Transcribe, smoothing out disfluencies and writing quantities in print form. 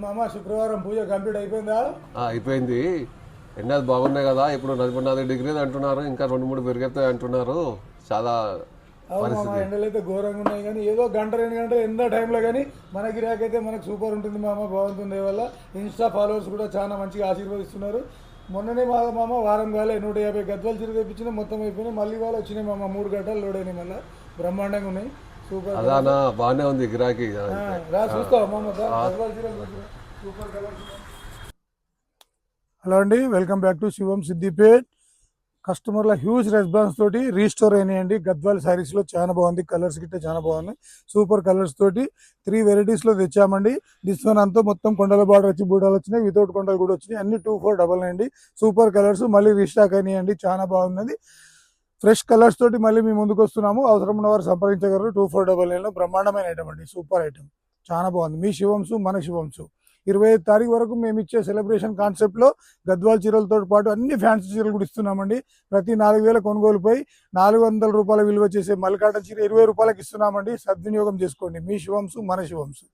మామ శుక్రవారం పూజ కంప్లీట్ అయిపోయిందా? అయిపోయింది. ఎండలు బాగున్నాయి కదా, ఇప్పుడు 44 డిగ్రీలు అంటున్నారు, ఇంకా 2-3 పెరిగేస్తాయి అంటున్నారు. చాలా ఎండలు అయితే ఘోరంగా ఉన్నాయి, కానీ ఏదో గంట 2 గంటలు ఎంత టైంలో కానీ మన గిరాకీ అయితే మనకు సూపర్ ఉంటుంది మామ, బాగుంటుంది. వల్ల ఇన్స్టా ఫాలోవర్స్ కూడా చాలా మంచిగా ఆశీర్వదిస్తున్నారు. మొన్ననే మామ వారం కాలే 150 గద్వాల చీర తెప్పించిన, మొత్తం అయిపోయినాయి. మళ్ళీ వాళ్ళు వచ్చినాయి మామ, 3 గంటలు లోడ్ అయినాయి, మళ్ళీ బ్రహ్మాండంగా ఉన్నాయి. సూపర్ అదానా బాగానే ఉంది గిరాకీ. చూస్తావా మామ గద్వాల చీర సూపర్ కలర్. హలో అండి, వెల్కమ్ బ్యాక్ టు శివం సిద్దిపేట్. కస్టమర్ల హ్యూజ్ రెస్పాన్స్ తోటి రీస్టోర్ అయినాయండి గద్వాల్ శారీస్ లో. చాలా బాగుంది, కలర్స్ గిట్ట చాలా బాగుంది. సూపర్ కలర్స్ తోటి 3 వెరైటీస్ లో తెచ్చామండి. డిస్కౌంట్ అంతా మొత్తం కొండల బార్డర్ వచ్చి బూటాలు వచ్చినాయి, వితౌట్ కొండలు కూడా వచ్చినాయి. అన్ని 2499 అండి. సూపర్ కలర్స్ మళ్ళీ రీస్టాక్ అయినాయండి, చాలా బాగున్నది. ఫ్రెష్ కలర్స్ తోటి మళ్ళీ మేము ముందుకు వస్తున్నాము. అవసరం ఉన్న వారు సంప్రదించగలరు. 2499 లో బ్రహ్మాండమైన ఐటమ్ అండి, సూపర్ ఐటమ్, చాలా బాగుంది. మీ శివంసు మన శివంసు. 25 తారీఖు వరకు మేము ఇచ్చే సెలబ్రేషన్ కాన్సెప్ట్ లో గద్వాల్ చీరలతో పాటు అన్ని ఫ్యాన్సీ చీరలు కూడా ఇస్తున్నామండి. ప్రతి 4000 కొనుగోలుపై 400 రూపాయల విలువ చేసే మల్కాటన్ చీర 20 రూపాయలకి ఇస్తున్నామండి. సద్వినియోగం చేసుకోండి. మీ శివంసు మన శివంసు.